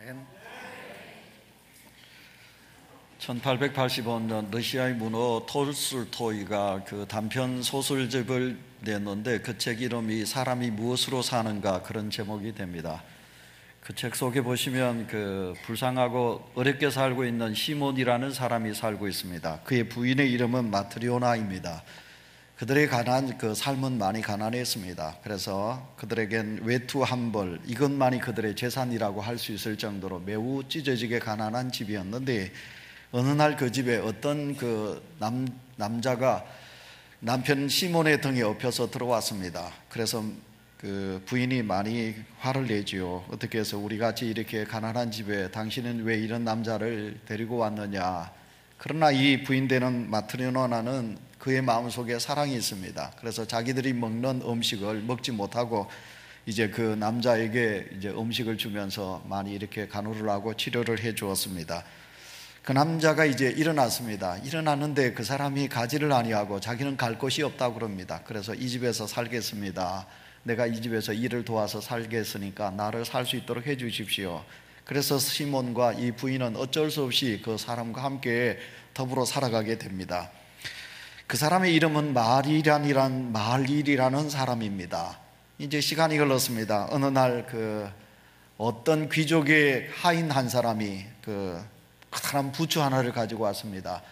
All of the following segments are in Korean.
아멘. 1885년 러시아의 문호 톨스토이가 그 단편 소설집을 냈는데 그 책 이름이 사람이 무엇으로 사는가, 그런 제목이 됩니다. 그 책 속에 보시면 그 불쌍하고 어렵게 살고 있는 시몬이라는 사람이 살고 있습니다. 그의 부인의 이름은 마트리오나입니다. 그들의 그 삶은 많이 가난했습니다. 그래서 그들에겐 외투 한 벌, 이것만이 그들의 재산이라고 할 수 있을 정도로 매우 찢어지게 가난한 집이었는데, 어느 날 그 집에 어떤 그 남자가 남편 시몬의 등에 업혀서 들어왔습니다. 그래서 그 부인이 많이 화를 내지요. 어떻게 해서 우리 같이 이렇게 가난한 집에 당신은 왜 이런 남자를 데리고 왔느냐. 그러나 이 부인되는 마트리오나는 그의 마음속에 사랑이 있습니다. 그래서 자기들이 먹는 음식을 먹지 못하고 이제 그 남자에게 이제 음식을 주면서 많이 이렇게 간호를 하고 치료를 해 주었습니다. 그 남자가 이제 일어났습니다. 일어났는데 그 사람이 가지를 아니하고 자기는 갈 곳이 없다고 그럽니다. 그래서 이 집에서 살겠습니다. 내가 이 집에서 일을 도와서 살겠으니까 나를 살 수 있도록 해 주십시오. 그래서 시몬과 이 부인은 어쩔 수 없이 그 사람과 함께 더불어 살아가게 됩니다. 그 사람의 이름은 마을일이라는 사람입니다. 이제 시간이 흘렀습니다. 어느 날 그 어떤 귀족의 하인 한 사람이 그 커다란 부추 하나를 가지고 왔습니다.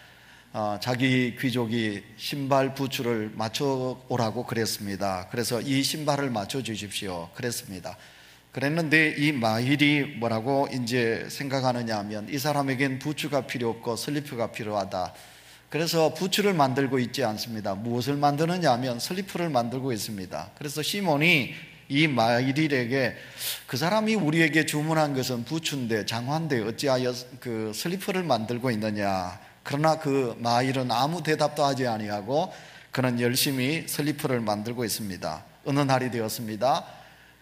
자기 귀족이 신발 부추를 맞춰 오라고 그랬습니다. 그래서 이 신발을 맞춰 주십시오 그랬습니다. 그랬는데 이 마일이 뭐라고 이제 생각하느냐 하면, 이 사람에겐 부추가 필요 없고 슬리퍼가 필요하다. 그래서 부추를 만들고 있지 않습니다. 무엇을 만드느냐 하면 슬리퍼를 만들고 있습니다. 그래서 시몬이 이 마일에게, 그 사람이 우리에게 주문한 것은 부추인데 장화인데 어찌하여 그 슬리퍼를 만들고 있느냐. 그러나 그 마일은 아무 대답도 하지 아니하고 그는 열심히 슬리퍼를 만들고 있습니다. 어느 날이 되었습니다.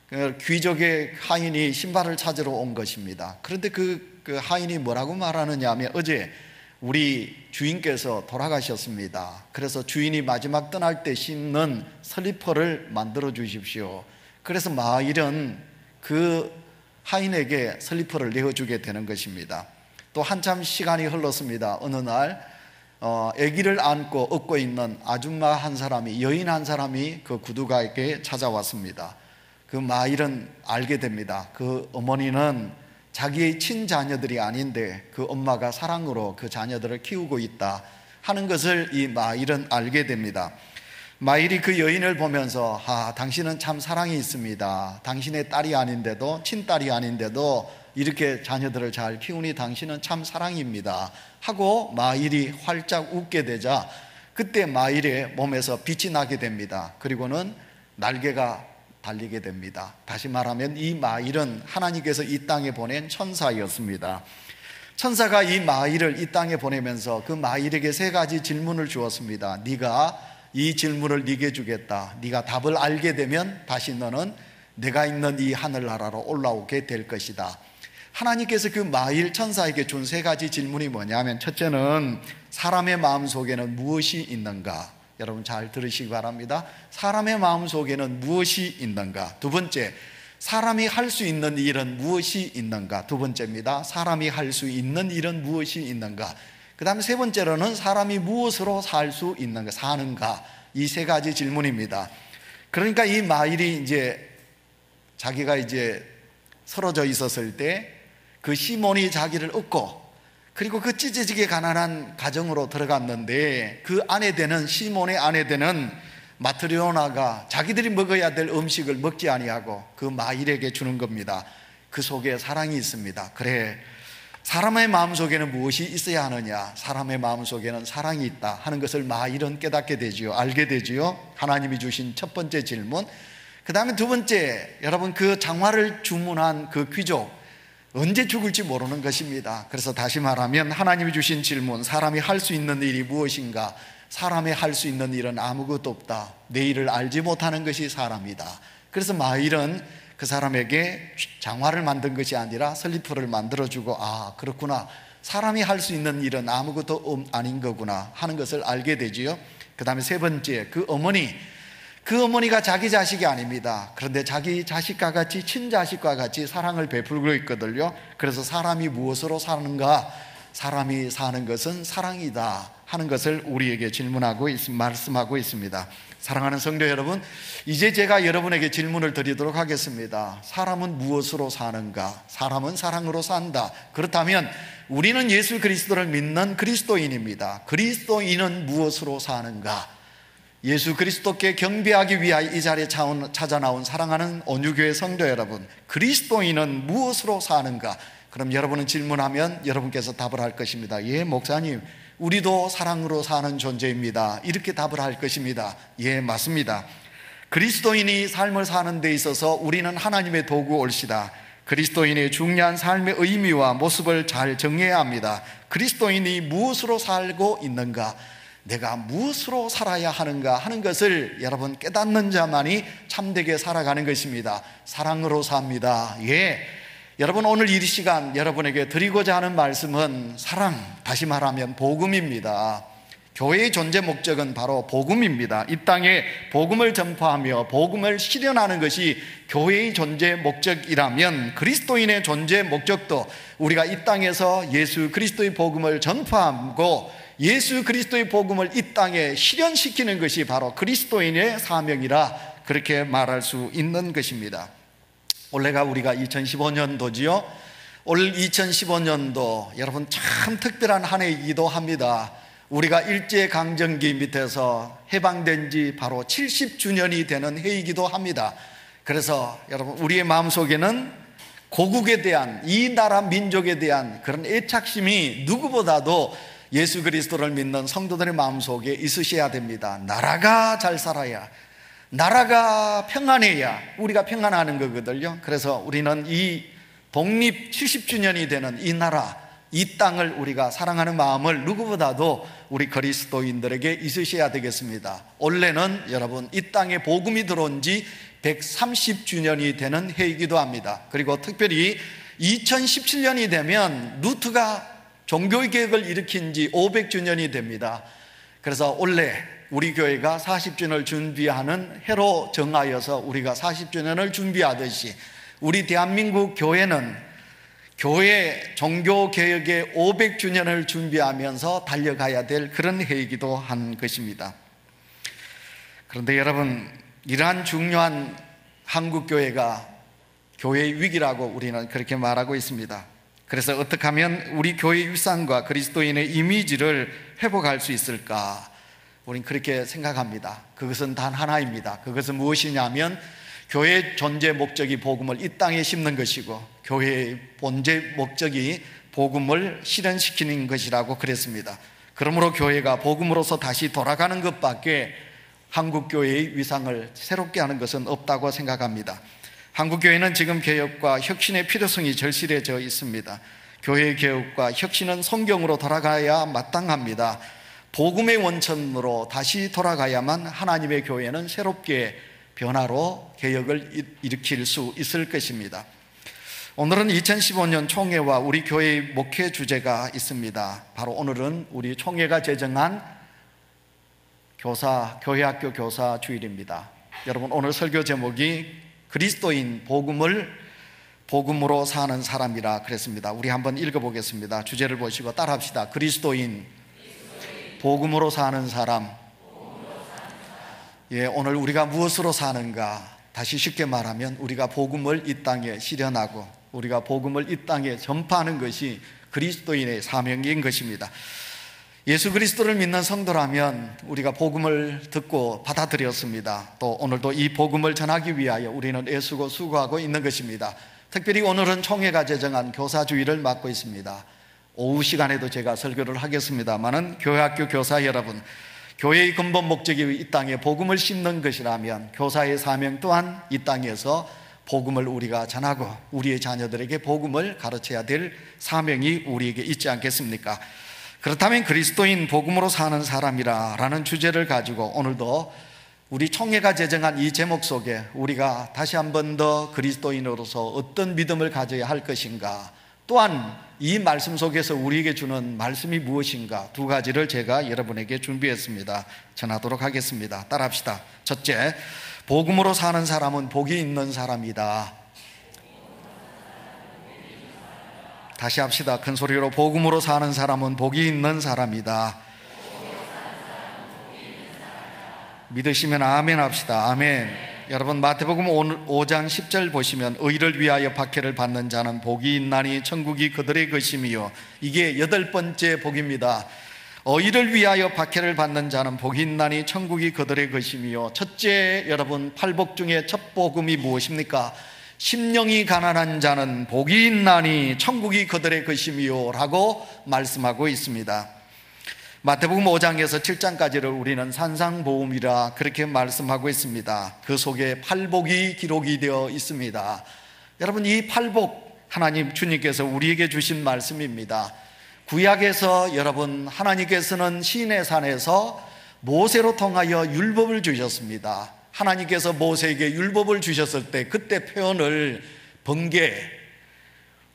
그 귀족의 하인이 신발을 찾으러 온 것입니다. 그런데 그 하인이 뭐라고 말하느냐 하면, 어제 우리 주인께서 돌아가셨습니다. 그래서 주인이 마지막 떠날 때 신는 슬리퍼를 만들어 주십시오. 그래서 마일은 그 하인에게 슬리퍼를 내어주게 되는 것입니다. 또 한참 시간이 흘렀습니다. 어느 날 아기를 안고 업고 있는 아줌마 한 사람이, 여인 한 사람이 그 구두가에게 찾아왔습니다. 그 마일은 알게 됩니다. 그 어머니는 자기의 친자녀들이 아닌데 그 엄마가 사랑으로 그 자녀들을 키우고 있다 하는 것을 이 마일은 알게 됩니다. 마일이 그 여인을 보면서, 당신은 참 사랑이 있습니다. 당신의 딸이 아닌데도, 친딸이 아닌데도 이렇게 자녀들을 잘 키우니 당신은 참 사랑입니다 하고 마일이 활짝 웃게 되자, 그때 마일의 몸에서 빛이 나게 됩니다. 그리고는 날개가 달리게 됩니다. 다시 말하면 이 마일은 하나님께서 이 땅에 보낸 천사였습니다. 천사가 이 마일을 이 땅에 보내면서 그 마일에게 세 가지 질문을 주었습니다. 네가 이 질문을 네게 주겠다. 네가 답을 알게 되면 다시 너는 내가 있는 이 하늘나라로 올라오게 될 것이다. 하나님께서 그 마일 천사에게 준 세 가지 질문이 뭐냐면, 첫째는 사람의 마음속에는 무엇이 있는가. 여러분 잘 들으시기 바랍니다. 사람의 마음속에는 무엇이 있는가. 두 번째, 사람이 할 수 있는 일은 무엇이 있는가. 두 번째입니다. 사람이 할 수 있는 일은 무엇이 있는가. 그 다음에 세 번째로는 사람이 무엇으로 살 수 있는가, 사는가. 이 세 가지 질문입니다. 그러니까 이 마일이 이제 자기가 이제 쓰러져 있었을 때 그 시몬이 자기를 업고, 그리고 그 찢어지게 가난한 가정으로 들어갔는데, 그 아내 되는 시몬의 아내 되는 마트리오나가 자기들이 먹어야 될 음식을 먹지 아니하고 그 마일에게 주는 겁니다. 그 속에 사랑이 있습니다. 그래, 사람의 마음속에는 무엇이 있어야 하느냐, 사람의 마음속에는 사랑이 있다 하는 것을 마일은 깨닫게 되지요. 알게 되지요. 하나님이 주신 첫 번째 질문. 그 다음에 두 번째, 여러분 그 장화를 주문한 그 귀족, 언제 죽을지 모르는 것입니다. 그래서 다시 말하면 하나님이 주신 질문, 사람이 할 수 있는 일이 무엇인가. 사람이 할 수 있는 일은 아무것도 없다. 내일을 알지 못하는 것이 사람이다. 그래서 마일은 그 사람에게 장화를 만든 것이 아니라 슬리퍼를 만들어주고, 그렇구나, 사람이 할 수 있는 일은 아무것도 아닌 거구나 하는 것을 알게 되지요. 그 다음에 세 번째, 그 어머니, 그 어머니가 자기 자식이 아닙니다. 그런데 자기 자식과 같이, 친자식과 같이 사랑을 베풀고 있거든요. 그래서 사람이 무엇으로 사는가? 사람이 사는 것은 사랑이다 하는 것을 우리에게 말씀하고 있습니다. 사랑하는 성도 여러분, 이제 제가 여러분에게 질문을 드리도록 하겠습니다. 사람은 무엇으로 사는가? 사람은 사랑으로 산다. 그렇다면 우리는 예수 그리스도를 믿는 그리스도인입니다. 그리스도인은 무엇으로 사는가? 예수 그리스도께 경배하기 위하여 이 자리에 찾아 나온 사랑하는 온유교회 성도 여러분, 그리스도인은 무엇으로 사는가? 그럼 여러분은 질문하면 여러분께서 답을 할 것입니다. 예, 목사님, 우리도 사랑으로 사는 존재입니다. 이렇게 답을 할 것입니다. 예, 맞습니다. 그리스도인이 삶을 사는 데 있어서 우리는 하나님의 도구 올시다. 그리스도인의 중요한 삶의 의미와 모습을 잘 정해야 합니다. 그리스도인이 무엇으로 살고 있는가? 내가 무엇으로 살아야 하는가 하는 것을 여러분 깨닫는 자만이 참되게 살아가는 것입니다. 사랑으로 삽니다. 예, 여러분, 오늘 이 시간 여러분에게 드리고자 하는 말씀은 사랑, 다시 말하면 복음입니다. 교회의 존재 목적은 바로 복음입니다. 이 땅에 복음을 전파하며 복음을 실현하는 것이 교회의 존재 목적이라면 그리스도인의 존재 목적도 우리가 이 땅에서 예수 그리스도의 복음을 전파하고 예수 그리스도의 복음을 이 땅에 실현시키는 것이 바로 그리스도인의 사명이라 그렇게 말할 수 있는 것입니다. 올해가 우리가 2015년도지요. 올 2015년도 여러분 참 특별한 한 해이기도 합니다. 우리가 일제강점기 밑에서 해방된 지 바로 70주년이 되는 해이기도 합니다. 그래서 여러분 우리의 마음속에는 고국에 대한, 이 나라 민족에 대한 그런 애착심이 누구보다도 예수 그리스도를 믿는 성도들의 마음속에 있으셔야 됩니다. 나라가 잘 살아야, 나라가 평안해야 우리가 평안하는 거거든요. 그래서 우리는 이 독립 70주년이 되는 이 나라, 이 땅을 우리가 사랑하는 마음을 누구보다도 우리 그리스도인들에게 있으셔야 되겠습니다. 올해는 여러분 이 땅에 복음이 들어온 지 130주년이 되는 해이기도 합니다. 그리고 특별히 2017년이 되면 루트가 종교의 개혁을 일으킨 지 500주년이 됩니다. 그래서 올해 우리 교회가 40주년을 준비하는 해로 정하여서 우리가 40주년을 준비하듯이 우리 대한민국 교회는 교회 종교개혁의 500주년을 준비하면서 달려가야 될 그런 해이기도 한 것입니다. 그런데 여러분, 이러한 중요한 한국교회가 교회의 위기라고 우리는 그렇게 말하고 있습니다. 그래서 어떻게 하면 우리 교회의 위상과 그리스도인의 이미지를 회복할 수 있을까? 우린 그렇게 생각합니다. 그것은 단 하나입니다. 그것은 무엇이냐면 교회의 존재 목적이 복음을 이 땅에 심는 것이고 교회의 본제 목적이 복음을 실현시키는 것이라고 그랬습니다. 그러므로 교회가 복음으로서 다시 돌아가는 것밖에 한국교회의 위상을 새롭게 하는 것은 없다고 생각합니다. 한국교회는 지금 개혁과 혁신의 필요성이 절실해져 있습니다. 교회의 개혁과 혁신은 성경으로 돌아가야 마땅합니다. 복음의 원천으로 다시 돌아가야만 하나님의 교회는 새롭게 변화로 개혁을 일으킬 수 있을 것입니다. 오늘은 2015년 총회와 우리 교회의 목회 주제가 있습니다. 바로 오늘은 우리 총회가 제정한 교회학교 교사 주일입니다. 여러분, 오늘 설교 제목이 그리스도인 복음으로 사는 사람이라 그랬습니다. 우리 한번 읽어보겠습니다. 주제를 보시고 따라합시다. 그리스도인 복음으로 사는 사람. 예, 오늘 우리가 무엇으로 사는가? 다시 쉽게 말하면 우리가 복음을 이 땅에 실현하고 우리가 복음을 이 땅에 전파하는 것이 그리스도인의 사명인 것입니다. 예수 그리스도를 믿는 성도라면 우리가 복음을 듣고 받아들였습니다. 또 오늘도 이 복음을 전하기 위하여 우리는 애쓰고 수고하고 있는 것입니다. 특별히 오늘은 총회가 제정한 교사주일을 맡고 있습니다. 오후 시간에도 제가 설교를 하겠습니다마는 교회학교 교사 여러분, 교회의 근본 목적이 이 땅에 복음을 심는 것이라면 교사의 사명 또한 이 땅에서 복음을 우리가 전하고 우리의 자녀들에게 복음을 가르쳐야 될 사명이 우리에게 있지 않겠습니까? 그렇다면 그리스도인 복음으로 사는 사람이라는 주제를 가지고 오늘도 우리 총회가 제정한 이 제목 속에 우리가 다시 한 번 더 그리스도인으로서 어떤 믿음을 가져야 할 것인가, 또한 이 말씀 속에서 우리에게 주는 말씀이 무엇인가, 두 가지를 제가 여러분에게 준비했습니다. 전하도록 하겠습니다. 따라합시다. 첫째, 복음으로 사는 사람은 복이 있는 사람이다. 다시 합시다. 큰 소리로. 복음으로 사는 사람은 복이 있는 사람이다. 믿으시면 아멘 합시다. 아멘. 여러분, 마태복음 5장 10절 보시면 의를 위하여 박해를 받는 자는 복이 있나니 천국이 그들의 것이며, 이게 8번째 복입니다. 의를 위하여 박해를 받는 자는 복이 있나니 천국이 그들의 것이며, 첫째, 여러분, 팔복 중에 첫 복음이 무엇입니까? 심령이 가난한 자는 복이 있나니 천국이 그들의 것이며 라고 말씀하고 있습니다. 마태복음 5장에서 7장까지를 우리는 산상보험이라 그렇게 말씀하고 있습니다. 그 속에 팔복이 기록이 되어 있습니다. 여러분, 이 팔복, 하나님 주님께서 우리에게 주신 말씀입니다. 구약에서 여러분, 하나님께서는 시내산에서 모세로 통하여 율법을 주셨습니다. 하나님께서 모세에게 율법을 주셨을 때 그때 표현을 번개,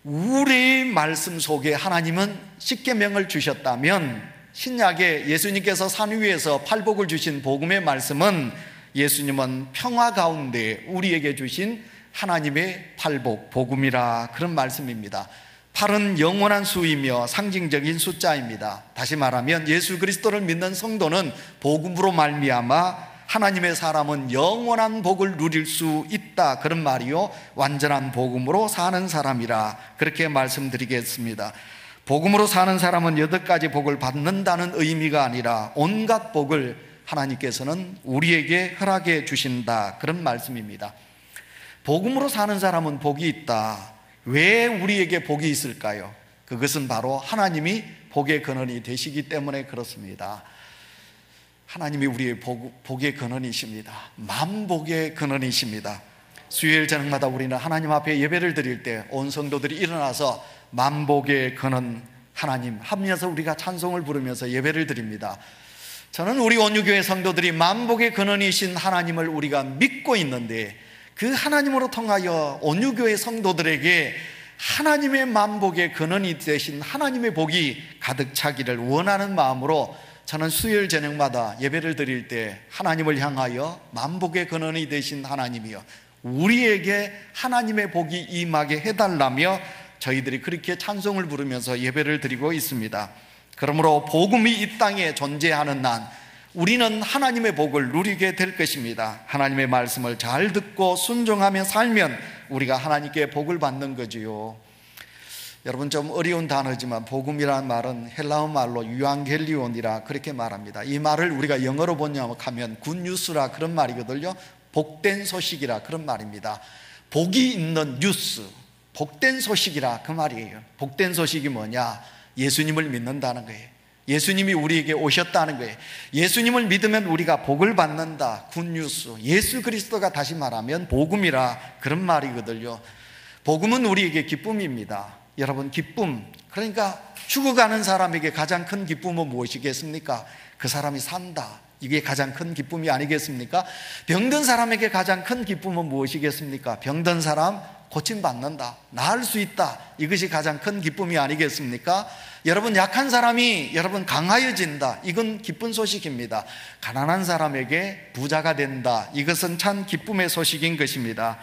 우리 말씀 속에 하나님은 십계명을 주셨다면, 신약에 예수님께서 산 위에서 팔복을 주신 복음의 말씀은 예수님은 평화 가운데 우리에게 주신 하나님의 팔복, 복음이라 그런 말씀입니다. 8은 영원한 수이며 상징적인 숫자입니다. 다시 말하면 예수 그리스도를 믿는 성도는 복음으로 말미암아 하나님의 사람은 영원한 복을 누릴 수 있다, 그런 말이요, 완전한 복음으로 사는 사람이라 그렇게 말씀드리겠습니다. 복음으로 사는 사람은 8가지 복을 받는다는 의미가 아니라 온갖 복을 하나님께서는 우리에게 허락해 주신다, 그런 말씀입니다. 복음으로 사는 사람은 복이 있다. 왜 우리에게 복이 있을까요? 그것은 바로 하나님이 복의 근원이 되시기 때문에 그렇습니다. 하나님이 우리의 복의 근원이십니다. 만복의 근원이십니다. 수요일 저녁마다 우리는 하나님 앞에 예배를 드릴 때 온 성도들이 일어나서 만복의 근원 하나님 하면서 우리가 찬송을 부르면서 예배를 드립니다. 저는 우리 온유교회 성도들이 만복의 근원이신 하나님을 우리가 믿고 있는데, 그 하나님으로 통하여 온유교회 성도들에게 하나님의 만복의 근원이 되신 하나님의 복이 가득 차기를 원하는 마음으로 저는 수요일 저녁마다 예배를 드릴 때 하나님을 향하여 만복의 근원이 되신 하나님이여 우리에게 하나님의 복이 임하게 해달라며 저희들이 그렇게 찬송을 부르면서 예배를 드리고 있습니다. 그러므로 복음이 이 땅에 존재하는 한 우리는 하나님의 복을 누리게 될 것입니다. 하나님의 말씀을 잘 듣고 순종하며 살면 우리가 하나님께 복을 받는 거지요. 여러분, 좀 어려운 단어지만 복음이라는 말은 헬라어 말로 유앙겔리온이라 그렇게 말합니다. 이 말을 우리가 영어로 번역하면 굿뉴스라 그런 말이거든요. 복된 소식이라 그런 말입니다. 복이 있는 뉴스, 복된 소식이라 그 말이에요. 복된 소식이 뭐냐? 예수님을 믿는다는 거예요. 예수님이 우리에게 오셨다는 거예요. 예수님을 믿으면 우리가 복을 받는다, 굿뉴스. 예수 그리스도가 다시 말하면 복음이라 그런 말이거든요. 복음은 우리에게 기쁨입니다. 여러분, 기쁨, 그러니까 죽어가는 사람에게 가장 큰 기쁨은 무엇이겠습니까? 그 사람이 산다, 이게 가장 큰 기쁨이 아니겠습니까? 병든 사람에게 가장 큰 기쁨은 무엇이겠습니까? 병든 사람 고침받는다, 나을 수 있다, 이것이 가장 큰 기쁨이 아니겠습니까? 여러분, 약한 사람이 여러분 강하여진다, 이건 기쁜 소식입니다. 가난한 사람에게 부자가 된다, 이것은 참 기쁨의 소식인 것입니다.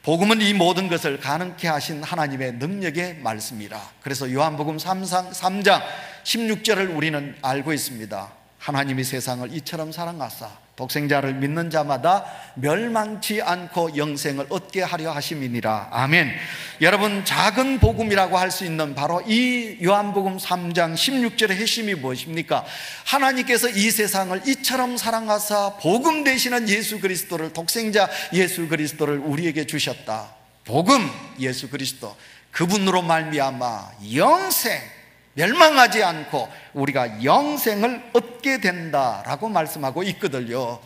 복음은 이 모든 것을 가능케 하신 하나님의 능력의 말씀이라. 그래서 요한복음 3장 16절을 우리는 알고 있습니다. 하나님이 세상을 이처럼 사랑하사 독생자를 믿는 자마다 멸망치 않고 영생을 얻게 하려 하심이니라. 아멘. 여러분, 작은 복음이라고 할 수 있는 바로 이 요한복음 3장 16절의 핵심이 무엇입니까? 하나님께서 이 세상을 이처럼 사랑하사 복음 되시는 예수 그리스도를, 독생자 예수 그리스도를 우리에게 주셨다. 복음, 예수 그리스도, 그분으로 말미암아 영생, 멸망하지 않고 우리가 영생을 얻게 된다라고 말씀하고 있거든요.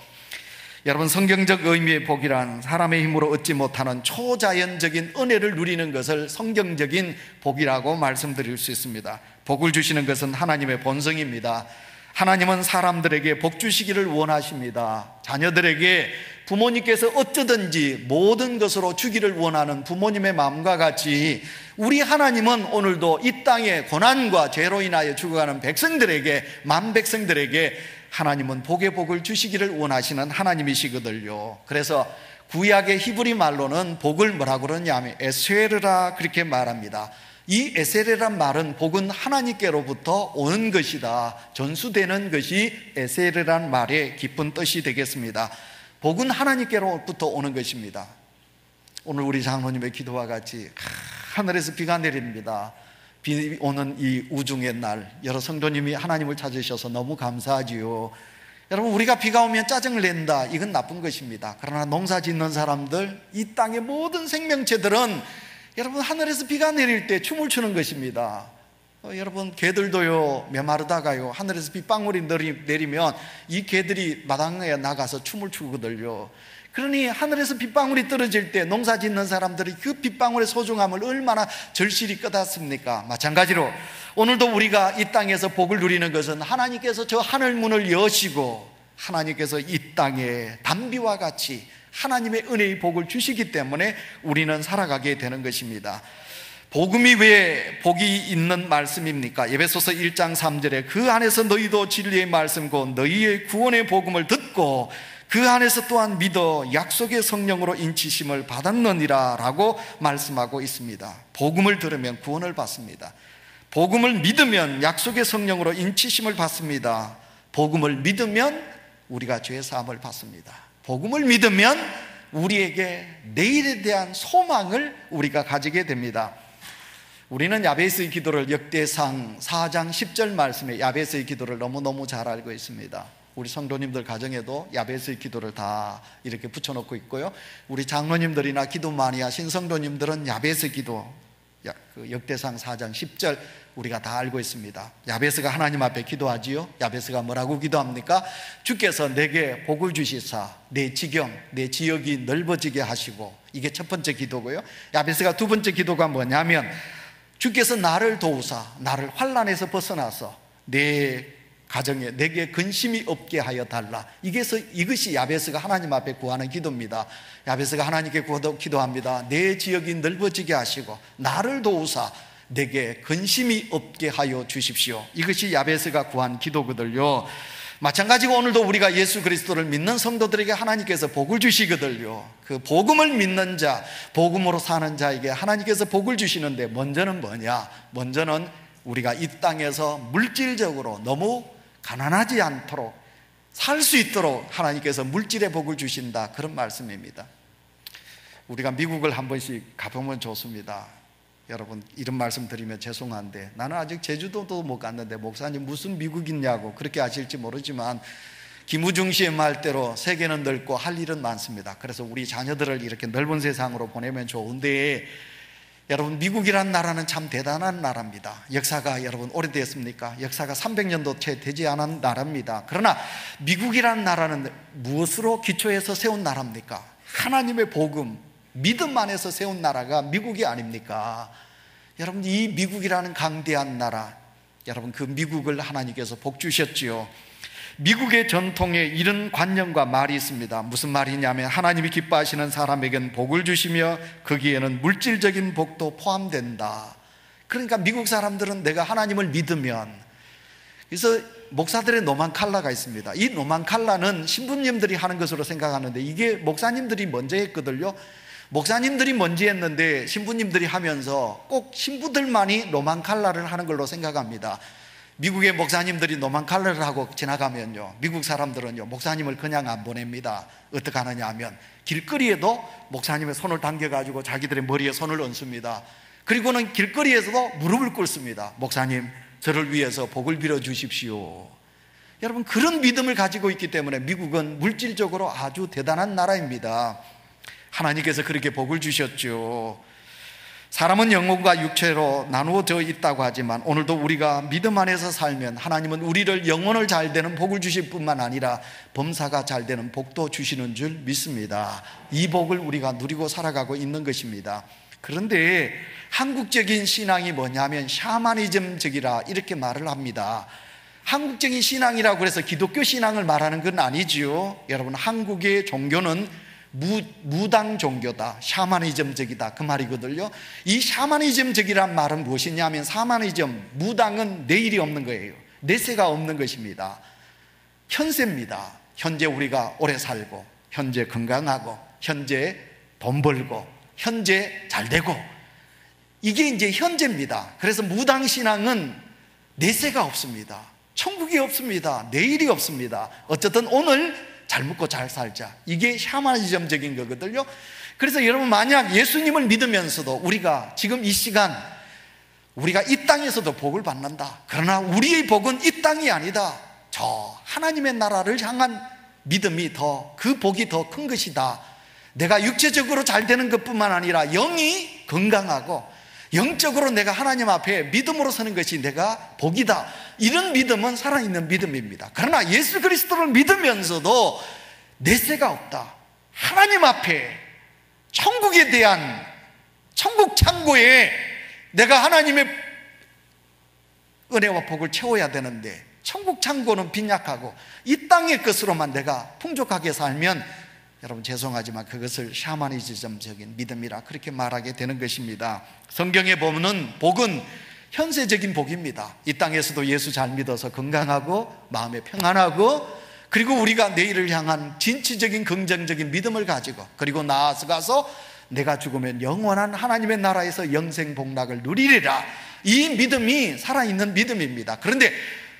여러분, 성경적 의미의 복이란 사람의 힘으로 얻지 못하는 초자연적인 은혜를 누리는 것을 성경적인 복이라고 말씀드릴 수 있습니다. 복을 주시는 것은 하나님의 본성입니다. 하나님은 사람들에게 복 주시기를 원하십니다. 자녀들에게 부모님께서 어쩌든지 모든 것으로 주기를 원하는 부모님의 마음과 같이 우리 하나님은 오늘도 이 땅의 고난과 죄로 인하여 죽어가는 백성들에게, 만백성들에게 하나님은 복의 복을 주시기를 원하시는 하나님이시거든요. 그래서 구약의 히브리 말로는 복을 뭐라고 그러냐면 에세르라 그렇게 말합니다. 이 에세르란 말은 복은 하나님께로부터 오는 것이다, 전수되는 것이 에세르란 말의 깊은 뜻이 되겠습니다. 복은 하나님께로부터 오는 것입니다. 오늘 우리 장로님의 기도와 같이 하늘에서 비가 내립니다. 비 오는 이 우중의 날, 여러 성도님이 하나님을 찾으셔서 너무 감사하지요. 여러분, 우리가 비가 오면 짜증을 낸다, 이건 나쁜 것입니다. 그러나 농사 짓는 사람들, 이 땅의 모든 생명체들은 여러분 하늘에서 비가 내릴 때 춤을 추는 것입니다. 여러분, 개들도요 메마르다가요 하늘에서 빗방울이 내리면 이 개들이 마당에 나가서 춤을 추거든요. 그러니 하늘에서 빗방울이 떨어질 때 농사 짓는 사람들이 그 빗방울의 소중함을 얼마나 절실히 깨닫습니까? 마찬가지로 오늘도 우리가 이 땅에서 복을 누리는 것은 하나님께서 저 하늘문을 여시고 하나님께서 이 땅에 단비와 같이 하나님의 은혜의 복을 주시기 때문에 우리는 살아가게 되는 것입니다. 복음이 왜 복이 있는 말씀입니까? 에베소서 1장 3절에 그 안에서 너희도 진리의 말씀 곧 너희의 구원의 복음을 듣고 그 안에서 또한 믿어 약속의 성령으로 인치심을 받았느니라 라고 말씀하고 있습니다. 복음을 들으면 구원을 받습니다. 복음을 믿으면 약속의 성령으로 인치심을 받습니다. 복음을 믿으면 우리가 죄 사함을 받습니다. 복음을 믿으면 우리에게 내일에 대한 소망을 우리가 가지게 됩니다. 우리는 야베스의 기도를 역대상 4장 10절 말씀에 야베스의 기도를 너무너무 잘 알고 있습니다. 우리 성도님들 가정에도 야베스의 기도를 다 이렇게 붙여놓고 있고요. 우리 장로님들이나 기도 많이 하신 성도님들은 야베스 기도, 역대상 4장 10절 우리가 다 알고 있습니다. 야베스가 하나님 앞에 기도하지요. 야베스가 뭐라고 기도합니까? 주께서 내게 복을 주시사 내 지경, 내 지역이 넓어지게 하시고, 이게 첫 번째 기도고요. 야베스가 두 번째 기도가 뭐냐면 주께서 나를 도우사 나를 환난에서 벗어나서 내 가정에 내게 근심이 없게 하여 달라. 이것이 야베스가 하나님 앞에 구하는 기도입니다. 야베스가 하나님께 기도합니다. 내 지역이 넓어지게 하시고 나를 도우사 내게 근심이 없게 하여 주십시오. 이것이 야베스가 구한 기도거든요. 마찬가지로 오늘도 우리가 예수 그리스도를 믿는 성도들에게 하나님께서 복을 주시거든요. 그 복음을 믿는 자, 복음으로 사는 자에게 하나님께서 복을 주시는데 먼저는 뭐냐? 먼저는 우리가 이 땅에서 물질적으로 너무 가난하지 않도록 살 수 있도록 하나님께서 물질의 복을 주신다, 그런 말씀입니다. 우리가 미국을 한 번씩 가보면 좋습니다. 여러분, 이런 말씀 드리면 죄송한데 나는 아직 제주도도 못 갔는데 목사님 무슨 미국이냐고 그렇게 아실지 모르지만 김우중 씨의 말대로 세계는 넓고 할 일은 많습니다. 그래서 우리 자녀들을 이렇게 넓은 세상으로 보내면 좋은데, 여러분, 미국이란 나라는 참 대단한 나라입니다. 역사가 여러분 오래됐습니까? 역사가 300년도 채 되지 않은 나라입니다. 그러나 미국이란 나라는 무엇으로 기초해서 세운 나라입니까? 하나님의 복음, 믿음 안에서 세운 나라가 미국이 아닙니까? 여러분, 이 미국이라는 강대한 나라, 여러분 그 미국을 하나님께서 복 주셨지요. 미국의 전통에 이런 관념과 말이 있습니다. 무슨 말이냐면 하나님이 기뻐하시는 사람에겐 복을 주시며 거기에는 물질적인 복도 포함된다. 그러니까 미국 사람들은 내가 하나님을 믿으면, 그래서 목사들의 노만칼라가 있습니다. 이 노만칼라는 신부님들이 하는 것으로 생각하는데 이게 목사님들이 먼저 했거든요. 목사님들이 먼저 했는데 신부님들이 하면서 꼭 신부들만이 노만칼라를 하는 걸로 생각합니다. 미국의 목사님들이 노만칼라를 하고 지나가면요, 미국 사람들은요 목사님을 그냥 안 보냅니다. 어떻게 하느냐 하면 길거리에도 목사님의 손을 당겨가지고 자기들의 머리에 손을 얹습니다. 그리고는 길거리에서도 무릎을 꿇습니다. 목사님, 저를 위해서 복을 빌어 주십시오. 여러분, 그런 믿음을 가지고 있기 때문에 미국은 물질적으로 아주 대단한 나라입니다. 하나님께서 그렇게 복을 주셨죠. 사람은 영혼과 육체로 나누어져 있다고 하지만 오늘도 우리가 믿음 안에서 살면 하나님은 우리를 영혼을 잘 되는 복을 주실 뿐만 아니라 범사가 잘 되는 복도 주시는 줄 믿습니다. 이 복을 우리가 누리고 살아가고 있는 것입니다. 그런데 한국적인 신앙이 뭐냐면 샤머니즘적이라 이렇게 말을 합니다. 한국적인 신앙이라고 해서 기독교 신앙을 말하는 건 아니지요. 여러분, 한국의 종교는 무당 종교다, 샤머니즘적이다, 그 말이거든요. 이 샤머니즘적이란 말은 무엇이냐면, 샤머니즘, 무당은 내일이 없는 거예요. 내세가 없는 것입니다. 현세입니다. 현재 우리가 오래 살고, 현재 건강하고, 현재 돈 벌고, 현재 잘 되고, 이게 이제 현재입니다. 그래서 무당신앙은 내세가 없습니다. 천국이 없습니다. 내일이 없습니다. 어쨌든 오늘 잘 먹고 잘 살자, 이게 샤머니즘적인 거거든요. 그래서 여러분, 만약 예수님을 믿으면서도 우리가 지금 이 시간 우리가 이 땅에서도 복을 받는다, 그러나 우리의 복은 이 땅이 아니다, 저 하나님의 나라를 향한 믿음이 그 복이 더 큰 것이다, 내가 육체적으로 잘 되는 것뿐만 아니라 영이 건강하고 영적으로 내가 하나님 앞에 믿음으로 서는 것이 내가 복이다, 이런 믿음은 살아있는 믿음입니다. 그러나 예수 그리스도를 믿으면서도 내세가 없다, 하나님 앞에 천국에 대한, 천국 창고에 내가 하나님의 은혜와 복을 채워야 되는데, 천국 창고는 빈약하고 이 땅의 것으로만 내가 풍족하게 살면, 여러분 죄송하지만 그것을 샤머니즘적인 믿음이라 그렇게 말하게 되는 것입니다. 성경에 보면은 복은 현세적인 복입니다. 이 땅에서도 예수 잘 믿어서 건강하고 마음에 평안하고, 그리고 우리가 내일을 향한 진취적인 긍정적인 믿음을 가지고, 그리고 나아가서 내가 죽으면 영원한 하나님의 나라에서 영생복락을 누리리라, 이 믿음이 살아있는 믿음입니다. 그런데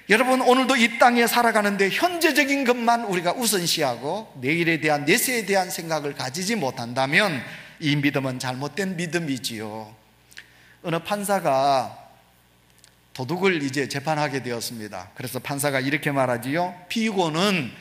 여러분, 오늘도 이 땅에 살아가는데 현재적인 것만 우리가 우선시하고 내일에 대한, 내세에 대한 생각을 가지지 못한다면 이 믿음은 잘못된 믿음이지요. 어느 판사가 도둑을 이제 재판하게 되었습니다. 그래서 판사가 이렇게 말하지요. 피고는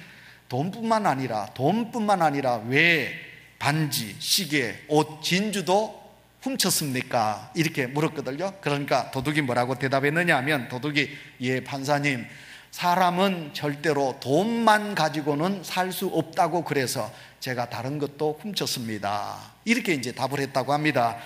돈뿐만 아니라 왜 반지, 시계, 옷, 진주도 훔쳤습니까? 이렇게 물었거든요. 그러니까 도둑이 뭐라고 대답했느냐 하면, 도둑이 예 판사님, 사람은 절대로 돈만 가지고는 살 수 없다고 그래서 제가 다른 것도 훔쳤습니다, 이렇게 이제 답을 했다고 합니다.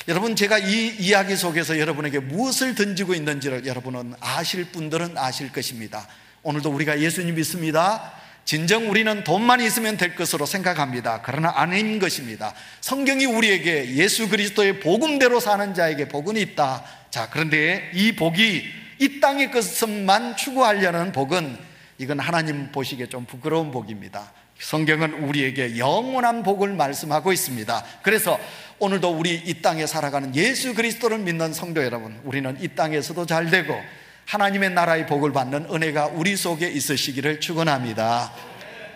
여러분, 제가 이 이야기 속에서 여러분에게 무엇을 던지고 있는지를 여러분은 아실 분들은 아실 것입니다. 오늘도 우리가 예수님 믿습니다. 진정 우리는 돈만 있으면 될 것으로 생각합니다. 그러나 아닌 것입니다. 성경이 우리에게 예수 그리스도의 복음대로 사는 자에게 복은 있다. 자, 그런데 이 복이 이 땅의 것만 추구하려는 복은, 이건 하나님 보시기에 좀 부끄러운 복입니다. 성경은 우리에게 영원한 복을 말씀하고 있습니다. 그래서 오늘도 우리 이 땅에 살아가는 예수 그리스도를 믿는 성도 여러분, 우리는 이 땅에서도 잘 되고 하나님의 나라의 복을 받는 은혜가 우리 속에 있으시기를 축원합니다.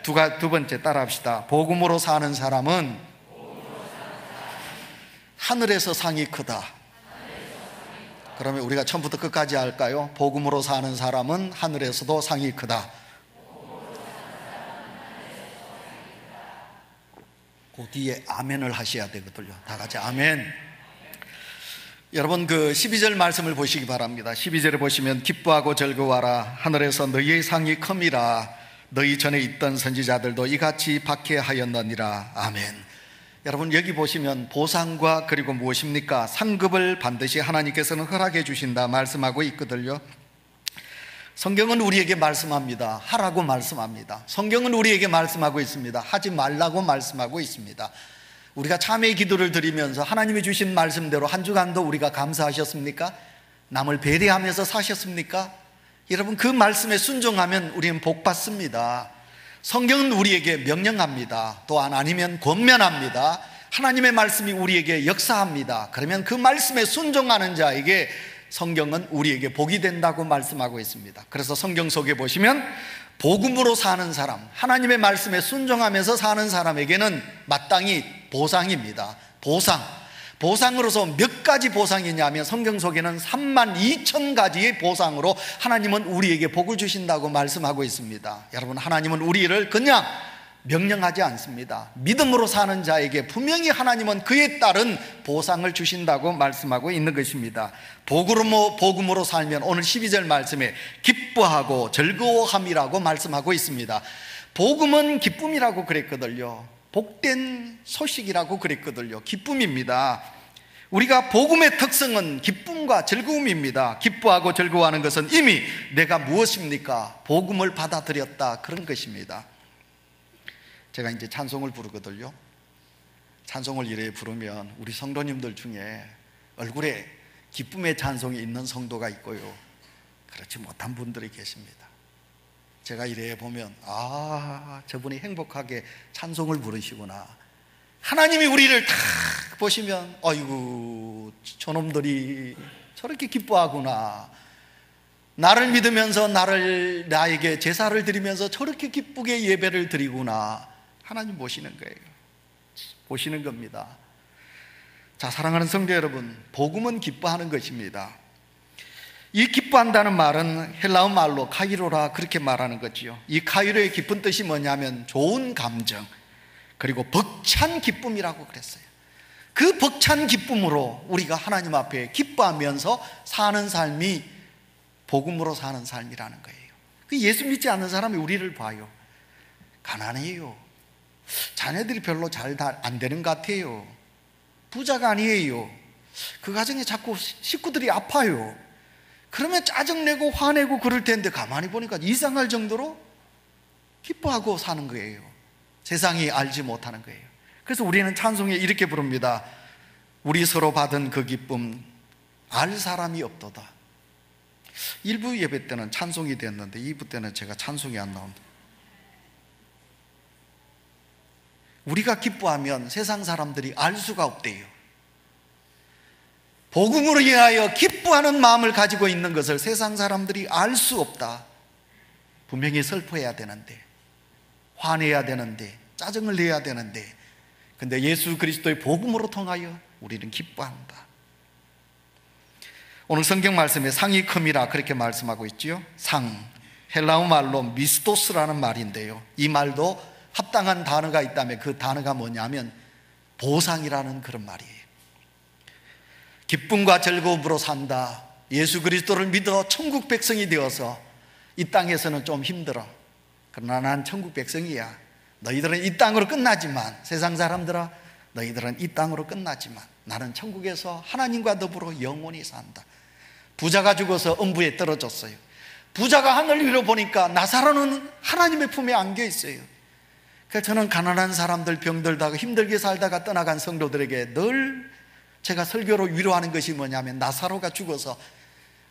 두 번째 따라합시다. 복음으로 사는 사람은 하늘에서 상이 크다. 그러면 우리가 처음부터 끝까지 할까요? 복음으로 사는 사람은 하늘에서도 상이 크다. 그 뒤에 아멘을 하셔야 되거든요. 다 같이 아멘. 여러분, 그 12절 말씀을 보시기 바랍니다. 12절에 보시면, 기뻐하고 즐거워하라, 하늘에서 너희의 상이 큼이라, 너희 전에 있던 선지자들도 이같이 박해하였느니라. 아멘. 여러분, 여기 보시면 보상과 그리고 무엇입니까? 상급을 반드시 하나님께서는 허락해 주신다 말씀하고 있거든요. 성경은 우리에게 말씀합니다. 하라고 말씀합니다. 성경은 우리에게 말씀하고 있습니다. 하지 말라고 말씀하고 있습니다. 우리가 참회의 기도를 드리면서 하나님이 주신 말씀대로 한 주간도 우리가 감사하셨습니까? 남을 배려하면서 사셨습니까? 여러분, 그 말씀에 순종하면 우리는 복 받습니다. 성경은 우리에게 명령합니다. 또한 아니면 권면합니다. 하나님의 말씀이 우리에게 역사합니다. 그러면 그 말씀에 순종하는 자에게 성경은 우리에게 복이 된다고 말씀하고 있습니다. 그래서 성경 속에 보시면 복음으로 사는 사람, 하나님의 말씀에 순종하면서 사는 사람에게는 마땅히 보상입니다. 보상으로서 몇 가지 보상이냐면, 성경 속에는 32,000가지의 보상으로 하나님은 우리에게 복을 주신다고 말씀하고 있습니다. 여러분, 하나님은 우리를 그냥 명령하지 않습니다. 믿음으로 사는 자에게 분명히 하나님은 그에 따른 보상을 주신다고 말씀하고 있는 것입니다. 복음으로 살면 오늘 12절 말씀에 기뻐하고 즐거워함이라고 말씀하고 있습니다. 복음은 기쁨이라고 그랬거든요. 복된 소식이라고 그랬거든요. 기쁨입니다. 우리가 복음의 특성은 기쁨과 즐거움입니다. 기뻐하고 즐거워하는 것은 이미 내가 무엇입니까? 복음을 받아들였다, 그런 것입니다. 제가 이제 찬송을 부르거든요. 찬송을 이래 부르면 우리 성도님들 중에 얼굴에 기쁨의 찬송이 있는 성도가 있고요, 그렇지 못한 분들이 계십니다. 제가 이래 보면 저분이 행복하게 찬송을 부르시구나. 하나님이 우리를 딱 보시면 아이고 저놈들이 저렇게 기뻐하구나. 나를 믿으면서 나에게 제사를 드리면서 저렇게 기쁘게 예배를 드리구나. 하나님 보시는 거예요. 보시는 겁니다. 자, 사랑하는 성도 여러분, 복음은 기뻐하는 것입니다. 이 기뻐한다는 말은 헬라어 말로 카이로라, 그렇게 말하는 거지요. 이 카이로의 깊은 뜻이 뭐냐면 좋은 감정, 그리고 벅찬 기쁨이라고 그랬어요. 그 벅찬 기쁨으로 우리가 하나님 앞에 기뻐하면서 사는 삶이 복음으로 사는 삶이라는 거예요. 그 예수 믿지 않는 사람이 우리를 봐요. 가난해요. 자녀들이 별로 잘 안 되는 것 같아요. 부자가 아니에요. 그 가정에 자꾸 식구들이 아파요. 그러면 짜증내고 화내고 그럴 텐데 가만히 보니까 이상할 정도로 기뻐하고 사는 거예요. 세상이 알지 못하는 거예요. 그래서 우리는 찬송에 이렇게 부릅니다. 우리 서로 받은 그 기쁨 알 사람이 없도다. 1부 예배 때는 찬송이 됐는데 2부 때는 제가 찬송이 안 나온다. 우리가 기뻐하면 세상 사람들이 알 수가 없대요. 복음으로 인하여 기뻐하는 마음을 가지고 있는 것을 세상 사람들이 알 수 없다. 분명히 슬퍼해야 되는데, 화내야 되는데, 짜증을 내야 되는데, 근데 예수 그리스도의 복음으로 통하여 우리는 기뻐한다. 오늘 성경 말씀에 상이 큼이라 그렇게 말씀하고 있지요. 상, 헬라어 말로 미스토스라는 말인데요, 이 말도 합당한 단어가 있다면 그 단어가 뭐냐면 보상이라는 그런 말이에요. 기쁨과 즐거움으로 산다. 예수 그리스도를 믿어 천국 백성이 되어서 이 땅에서는 좀 힘들어. 그러나 난 천국 백성이야. 너희들은 이 땅으로 끝나지만, 세상 사람들아 너희들은 이 땅으로 끝나지만 나는 천국에서 하나님과 더불어 영원히 산다. 부자가 죽어서 음부에 떨어졌어요. 부자가 하늘 위로 보니까 나사로는 하나님의 품에 안겨 있어요. 그래서 저는 가난한 사람들, 병들다가 힘들게 살다가 떠나간 성도들에게 늘 제가 설교로 위로하는 것이 뭐냐면 나사로가 죽어서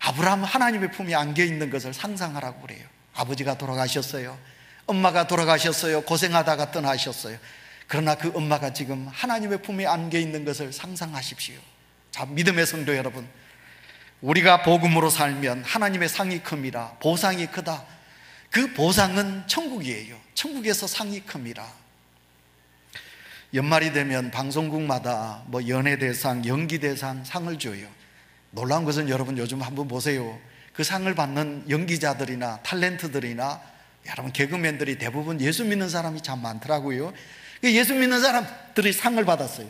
아브라함 하나님의 품에 안겨 있는 것을 상상하라고 그래요. 아버지가 돌아가셨어요. 엄마가 돌아가셨어요. 고생하다가 떠나셨어요. 그러나 그 엄마가 지금 하나님의 품에 안겨 있는 것을 상상하십시오. 자, 믿음의 성도 여러분, 우리가 복음으로 살면 하나님의 상이 큽니다. 보상이 크다. 그 보상은 천국이에요. 천국에서 상이 큽니다. 연말이 되면 방송국마다 뭐 연예대상, 연기대상 상을 줘요. 놀라운 것은 여러분 요즘 한번 보세요. 그 상을 받는 연기자들이나 탤런트들이나 여러분 개그맨들이 대부분 예수 믿는 사람이 참 많더라고요. 예수 믿는 사람들이 상을 받았어요.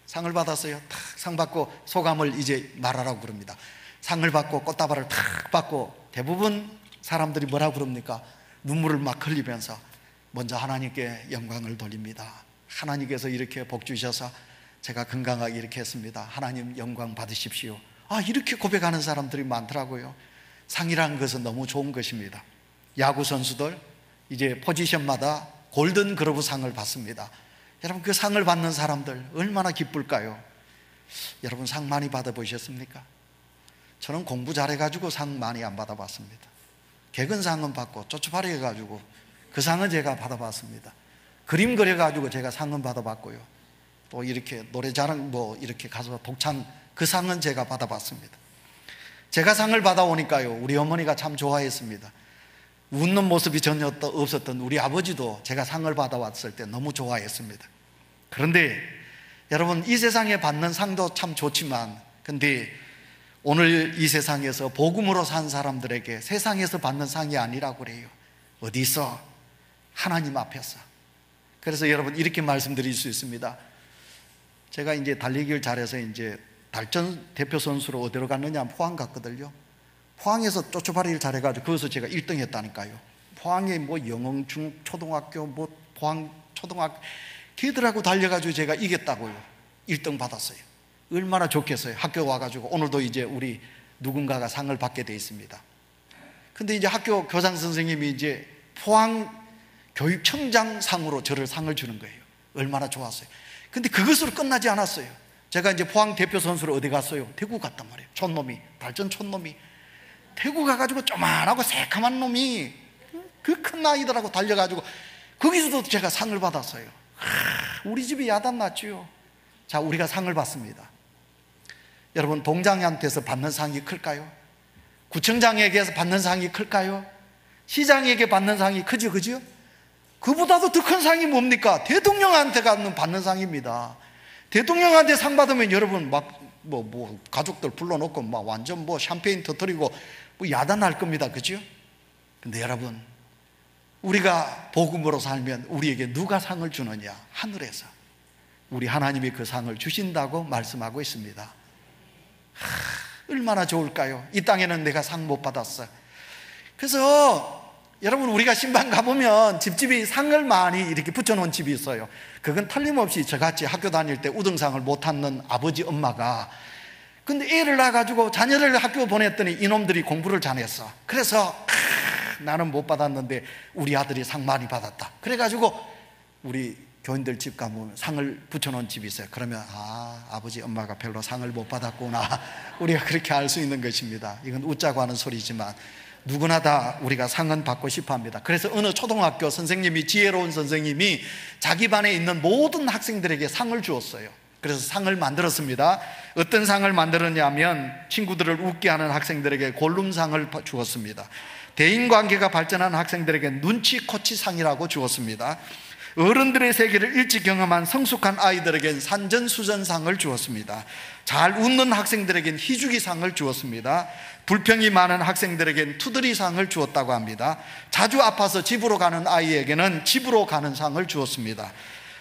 상을 받았어요. 탁 상 받고 소감을 이제 말하라고 그럽니다. 상을 받고 꽃다발을 탁 받고 대부분 사람들이 뭐라고 그럽니까? 눈물을 막 흘리면서 먼저 하나님께 영광을 돌립니다. 하나님께서 이렇게 복 주셔서 제가 건강하게 이렇게 했습니다. 하나님 영광 받으십시오. 이렇게 고백하는 사람들이 많더라고요. 상이라는 것은 너무 좋은 것입니다. 야구 선수들 이제 포지션마다 골든 글러브 상을 받습니다. 여러분 그 상을 받는 사람들 얼마나 기쁠까요? 여러분 상 많이 받아보셨습니까? 저는 공부 잘해가지고 상 많이 안 받아봤습니다. 개근상은 받고 쪼쪼파리 해가지고 그 상은 제가 받아봤습니다. 그림 그려가지고 제가 상은 받아봤고요. 또 이렇게 노래자랑 뭐 이렇게 가서 독창 그 상은 제가 받아봤습니다. 제가 상을 받아오니까요 우리 어머니가 참 좋아했습니다. 웃는 모습이 전혀 없었던 우리 아버지도 제가 상을 받아왔을 때 너무 좋아했습니다. 그런데 여러분 이 세상에 받는 상도 참 좋지만 근데 오늘 이 세상에서 복음으로 산 사람들에게 세상에서 받는 상이 아니라고 그래요. 어디서? 하나님 앞에서. 그래서 여러분 이렇게 말씀드릴 수 있습니다. 제가 이제 달리기를 잘해서 이제 달전 대표 선수로 어디로 갔느냐 포항 갔거든요. 포항에서 쪼쪼바리를 잘해가지고 거기서 제가 1등 했다니까요. 포항에 뭐 영흥중 초등학교 뭐 포항 초등학교 걔들하고 달려가지고 제가 이겼다고요. 1등 받았어요. 얼마나 좋겠어요. 학교 와가지고 오늘도 이제 우리 누군가가 상을 받게 돼 있습니다. 근데 이제 학교 교장 선생님이 이제 포항 교육청장 상으로 저를 상을 주는 거예요. 얼마나 좋았어요. 근데 그것으로 끝나지 않았어요. 제가 이제 포항 대표 선수로 어디 갔어요? 대구 갔단 말이에요. 촌놈이, 발전 촌놈이 대구 가가지고 조만하고 새카만 놈이 그 큰 아이들하고 달려가지고 거기서도 제가 상을 받았어요. 우리 집이 야단 났지요. 자, 우리가 상을 받습니다. 여러분, 동장한테서 받는 상이 클까요? 구청장에게서 받는 상이 클까요? 시장에게 받는 상이 크죠, 그죠? 그보다도 더 큰 상이 뭡니까? 대통령한테 받는 상입니다. 대통령한테 상 받으면 여러분 가족들 불러놓고 완전 샴페인 터뜨리고 야단할 겁니다, 그죠? 근데 여러분, 우리가 복음으로 살면 우리에게 누가 상을 주느냐? 하늘에서 우리 하나님이 그 상을 주신다고 말씀하고 있습니다. 얼마나 좋을까요? 이 땅에는 내가 상 못 받았어. 그래서 여러분, 우리가 신방 가보면 집집이 상을 많이 이렇게 붙여놓은 집이 있어요. 그건 틀림없이 저같이 학교 다닐 때 우등상을 못 받는 아버지 엄마가, 근데 애를 낳아가지고 자녀를 학교 보냈더니 이놈들이 공부를 잘했어. 그래서 나는 못 받았는데 우리 아들이 상 많이 받았다. 그래가지고 우리 교인들 집 가면 상을 붙여놓은 집이 있어요. 그러면 아버지 엄마가 별로 상을 못 받았구나, 우리가 그렇게 알 수 있는 것입니다. 이건 웃자고 하는 소리지만 누구나 다 우리가 상은 받고 싶어 합니다. 그래서 어느 초등학교 선생님이, 지혜로운 선생님이 자기 반에 있는 모든 학생들에게 상을 주었어요. 그래서 상을 만들었습니다. 어떤 상을 만들었냐면 친구들을 웃게 하는 학생들에게 골룸상을 주었습니다. 대인관계가 발전한 학생들에게 눈치코치상이라고 주었습니다. 어른들의 세계를 일찍 경험한 성숙한 아이들에겐 산전수전상을 주었습니다. 잘 웃는 학생들에겐 희주기상을 주었습니다. 불평이 많은 학생들에겐 투덜이상을 주었다고 합니다. 자주 아파서 집으로 가는 아이에게는 집으로 가는 상을 주었습니다.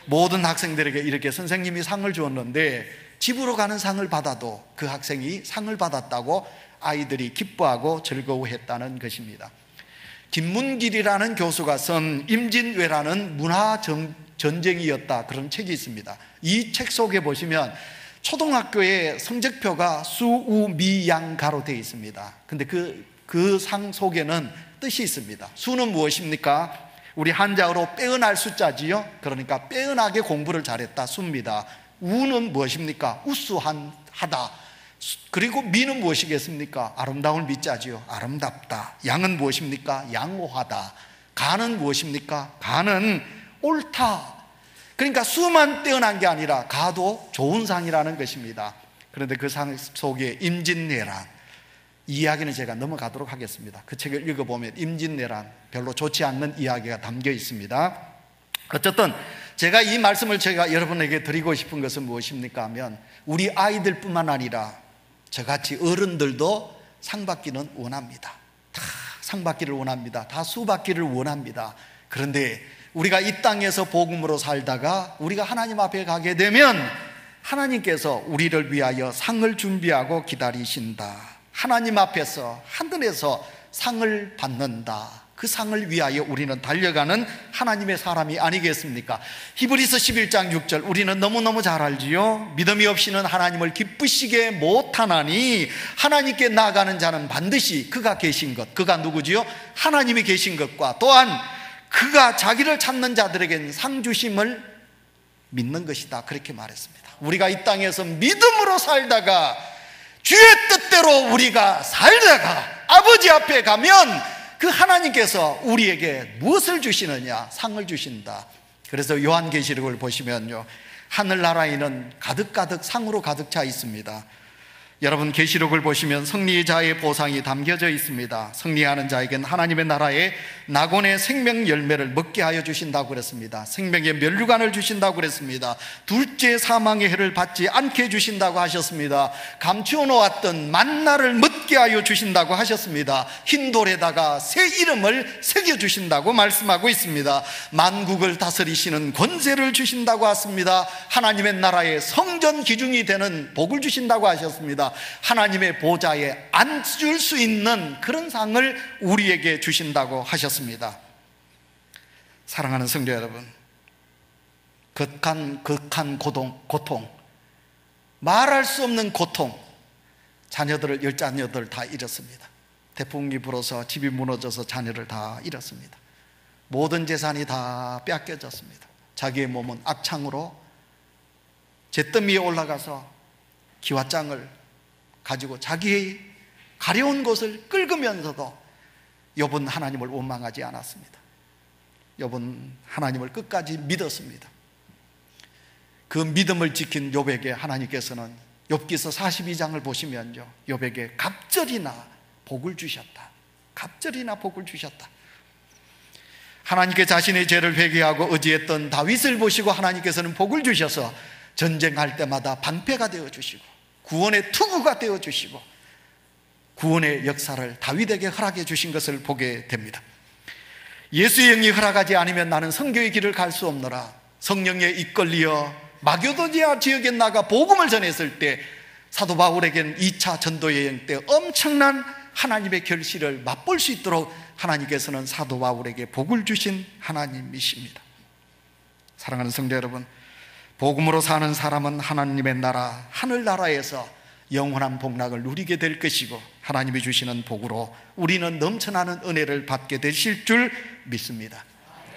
모든 학생들에게 이렇게 선생님이 상을 주었는데 집으로 가는 상을 받아도 그 학생이 상을 받았다고 아이들이 기뻐하고 즐거워했다는 것입니다. 김문길이라는 교수가 쓴 임진왜란은 문화전쟁이었다, 그런 책이 있습니다. 이 책 속에 보시면 초등학교의 성적표가 수우미양가로 되어 있습니다. 근데 그 상 속에는 뜻이 있습니다. 수는 무엇입니까? 우리 한자어로 빼어날 숫자지요. 그러니까 빼어나게 공부를 잘했다, 수입니다. 우는 무엇입니까? 우수하다. 그리고 미는 무엇이겠습니까? 아름다움을 미자지요. 아름답다. 양은 무엇입니까? 양호하다. 가는 무엇입니까? 가는 옳다. 그러니까 수만 뛰어난 게 아니라 가도 좋은 상이라는 것입니다. 그런데 그 상 속에 임진왜란, 이 이야기는 제가 넘어가도록 하겠습니다. 그 책을 읽어보면 임진왜란, 별로 좋지 않는 이야기가 담겨 있습니다. 어쨌든 제가 이 말씀을 제가 여러분에게 드리고 싶은 것은 무엇입니까 하면, 우리 아이들뿐만 아니라 저같이 어른들도 상 받기는 원합니다. 다 상 받기를 원합니다. 다 수 받기를 원합니다. 그런데 우리가 이 땅에서 복음으로 살다가 우리가 하나님 앞에 가게 되면 하나님께서 우리를 위하여 상을 준비하고 기다리신다. 하나님 앞에서, 하늘에서 상을 받는다. 그 상을 위하여 우리는 달려가는 하나님의 사람이 아니겠습니까? 히브리서 11장 6절, 우리는 너무너무 잘 알지요. 믿음이 없이는 하나님을 기쁘시게 못하나니 하나님께 나아가는 자는 반드시 그가 계신 것, 그가 누구지요? 하나님이 계신 것과 또한 그가 자기를 찾는 자들에겐 상 주심을 믿는 것이다, 그렇게 말했습니다. 우리가 이 땅에서 믿음으로 살다가, 주의 뜻대로 우리가 살다가 아버지 앞에 가면 그 하나님께서 우리에게 무엇을 주시느냐? 상을 주신다. 그래서 요한계시록을 보시면요, 하늘나라에는 가득가득 상으로 가득 차 있습니다. 여러분, 계시록을 보시면 승리자의 보상이 담겨져 있습니다. 승리하는 자에겐 하나님의 나라에 낙원의 생명 열매를 먹게 하여 주신다고 그랬습니다. 생명의 면류관을 주신다고 그랬습니다. 둘째 사망의 해를 받지 않게 해주신다고 하셨습니다. 감추어 놓았던 만나를 먹게 하여 주신다고 하셨습니다. 흰 돌에다가 새 이름을 새겨주신다고 말씀하고 있습니다. 만국을 다스리시는 권세를 주신다고 하십니다. 하나님의 나라의 성전 기중이 되는 복을 주신다고 하셨습니다. 하나님의 보좌에 앉을 수 있는 그런 상을 우리에게 주신다고 하셨습니다. 사랑하는 성도 여러분, 극한 고통, 말할 수 없는 고통, 자녀들을 10자녀들 다 잃었습니다. 태풍이 불어서 집이 무너져서 자녀를 다 잃었습니다. 모든 재산이 다 빼앗겨졌습니다. 자기의 몸은 악창으로 잿더미에 올라가서 기와장을 가지고 자기의 가려운 곳을 긁으면서도 욥은 하나님을 원망하지 않았습니다. 욥은 하나님을 끝까지 믿었습니다. 그 믿음을 지킨 욥에게 하나님께서는 욥기서 42장을 보시면요, 욥에게 갑절이나 복을 주셨다. 갑절이나 복을 주셨다. 하나님께 자신의 죄를 회개하고 의지했던 다윗을 보시고 하나님께서는 복을 주셔서 전쟁할 때마다 방패가 되어주시고 구원의 투구가 되어주시고 구원의 역사를 다윗에게 허락해 주신 것을 보게 됩니다. 예수의 영이 허락하지 않으면 나는 선교의 길을 갈 수 없노라. 성령에 이끌리어 마게도니아 지역에 나가 복음을 전했을 때 사도 바울에게는 2차 전도 여행 때 엄청난 하나님의 결실을 맛볼 수 있도록 하나님께서는 사도 바울에게 복을 주신 하나님이십니다. 사랑하는 성도 여러분, 복음으로 사는 사람은 하나님의 나라, 하늘나라에서 영원한 복락을 누리게 될 것이고 하나님이 주시는 복으로 우리는 넘쳐나는 은혜를 받게 되실 줄 믿습니다.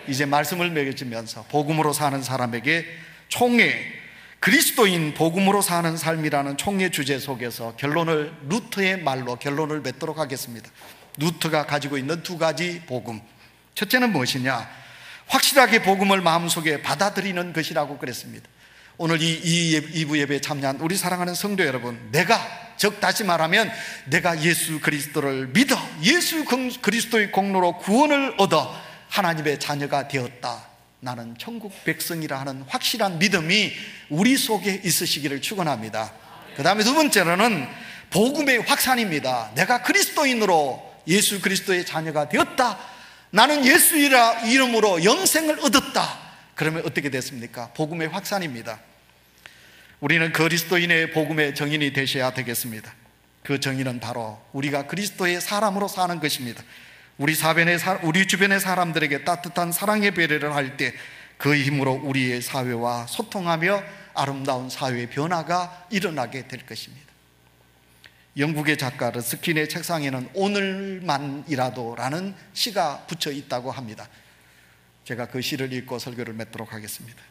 이제 말씀을 맺으면서 복음으로 사는 사람에게 총회, 그리스도인 복음으로 사는 삶이라는 총회 주제 속에서 루터의 말로 결론을 맺도록 하겠습니다. 루터가 가지고 있는 두 가지 복음, 첫째는 무엇이냐? 확실하게 복음을 마음속에 받아들이는 것이라고 그랬습니다. 오늘 이 2부 예배에 참여한 우리 사랑하는 성도 여러분, 즉 다시 말하면 내가 예수 그리스도를 믿어 예수 그리스도의 공로로 구원을 얻어 하나님의 자녀가 되었다, 나는 천국 백성이라 하는 확실한 믿음이 우리 속에 있으시기를 축원합니다. 그 다음에 두 번째로는 복음의 확산입니다. 내가 그리스도인으로 예수 그리스도의 자녀가 되었다, 나는 예수 이름으로 영생을 얻었다. 그러면 어떻게 됐습니까? 복음의 확산입니다. 우리는 그리스도인의 복음의 정인이 되셔야 되겠습니다. 그 정인은 바로 우리가 그리스도의 사람으로 사는 것입니다. 우리 주변의 사람들에게 따뜻한 사랑의 배려를 할 때 그 힘으로 우리의 사회와 소통하며 아름다운 사회의 변화가 일어나게 될 것입니다. 영국의 작가 르스킨의 책상에는 오늘만이라도 라는 시가 붙여 있다고 합니다. 제가 그 시를 읽고 설교를 맺도록 하겠습니다.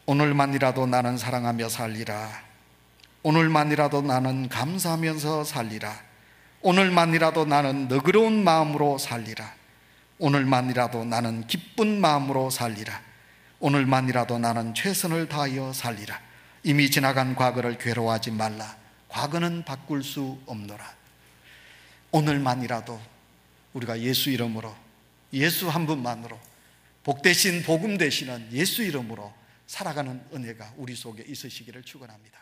오늘만이라도 나는 사랑하며 살리라. 오늘만이라도 나는 감사하면서 살리라. 오늘만이라도 나는 너그러운 마음으로 살리라. 오늘만이라도 나는 기쁜 마음으로 살리라. 오늘만이라도 나는 최선을 다하여 살리라. 이미 지나간 과거를 괴로워하지 말라. 과거는 바꿀 수 없노라. 오늘만이라도 우리가 예수 이름으로, 예수 한 분만으로, 복 대신 복음 되시는 예수 이름으로 살아가는 은혜가 우리 속에 있으시기를 축원합니다.